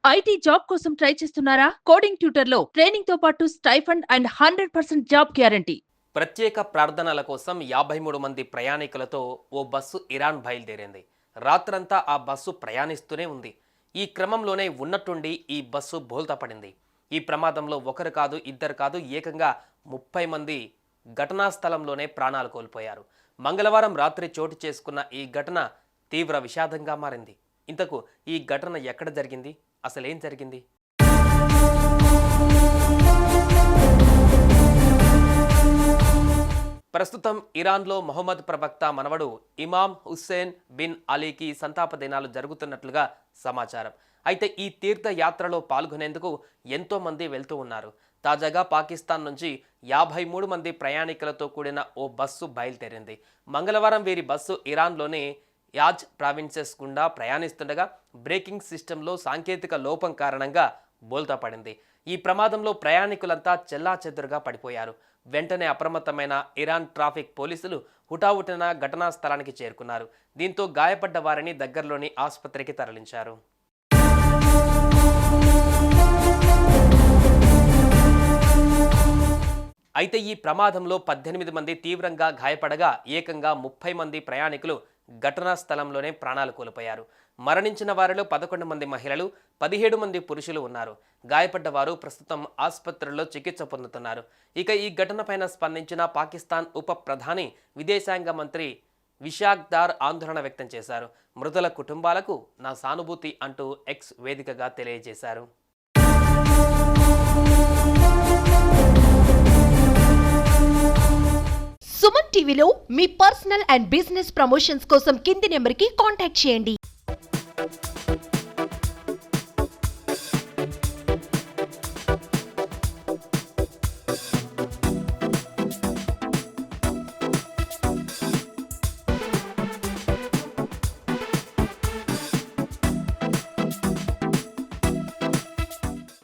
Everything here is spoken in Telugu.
ఐటీ జాబ్ కోసం ట్రై చేస్తున్నారా? కోడింగ్ ట్యూటర్ లో ట్రైనింగ్ తో పాటు స్టైఫండ్ అండ్ 100% జాబ్ గ్యారంటీ. ప్రత్యేక ప్రార్థనల కోసం 53 మంది ప్రయాణికులతో ఓ బస్సు ఇరాన్ బయలుదేరింది. రాత్రంతా ఆ బస్సు ప్రయాణిస్తూనే ఉంది. ఈ క్రమంలోనే ఉన్నట్టుండి ఈ బస్సు బోల్తా పడింది. ఈ ప్రమాదంలో ఒకరు కాదు, ఇద్దరు కాదు, ఏకంగా 30 మంది ఘటనా స్థలంలోనే ప్రాణాలు కోల్పోయారు. మంగళవారం రాత్రి చోటు చేసుకున్న ఈ ఘటన తీవ్ర విషాదంగా మారింది. ఇంతకు ఈ ఘటన ఎక్కడ జరిగింది? అసలేం జరిగింది? ప్రస్తుతం ఇరాన్లో మొహమ్మద్ ప్రవక్త మనవడు ఇమాం హుస్సేన్ బిన్ అలీకి సంతాప దినాలు జరుగుతున్నట్లుగా సమాచారం. అయితే ఈ తీర్థయాత్రలో పాల్గొనేందుకు ఎంతో మంది వెళ్తూ ఉన్నారు. తాజాగా పాకిస్తాన్ నుంచి 53 మంది ప్రయాణికులతో కూడిన ఓ బస్సు బయలుదేరింది. మంగళవారం వీరి బస్సు ఇరాన్లోని యాజ్ ప్రావిన్సెస్ గుండా ప్రయాణిస్తుండగా బ్రేకింగ్ సిస్టంలో సాంకేతిక లోపం కారణంగా బోల్తా పడింది. ఈ ప్రమాదంలో ప్రయాణికులంతా చెల్లాచెదురుగా పడిపోయారు. వెంటనే అప్రమత్తమైన ఇరాన్ ట్రాఫిక్ పోలీసులు హుటాహుటిన ఘటనా స్థలానికి చేరుకున్నారు. దీంతో గాయపడ్డ వారిని దగ్గరలోని ఆసుపత్రికి తరలించారు. అయితే ఈ ప్రమాదంలో 18 మంది తీవ్రంగా గాయపడగా ఏకంగా 30 మంది ప్రయాణికులు ఘటనా స్థలంలోనే ప్రాణాలు కోల్పోయారు. మరణించిన వారిలో 11 మంది మహిళలు, 17 మంది పురుషులు ఉన్నారు. గాయపడ్డ వారు ప్రస్తుతం ఆసుపత్రుల్లో చికిత్స పొందుతున్నారు. ఇక ఈ ఘటనపైన స్పందించిన పాకిస్తాన్ ఉప ప్రధాని విదేశాంగ మంత్రి ఇషాక్ దార్ ఆందోళన వ్యక్తం చేశారు. మృతుల కుటుంబాలకు నా సానుభూతి అంటూ ఎక్స్ వేదికగా తెలియజేశారు. సుమన్ టీవీలో మీ పర్సనల్ అండ్ బిజినెస్ ప్రమోషన్స్ కోసం కింది నెంబర్కి కాంటాక్ట్ చేయండి.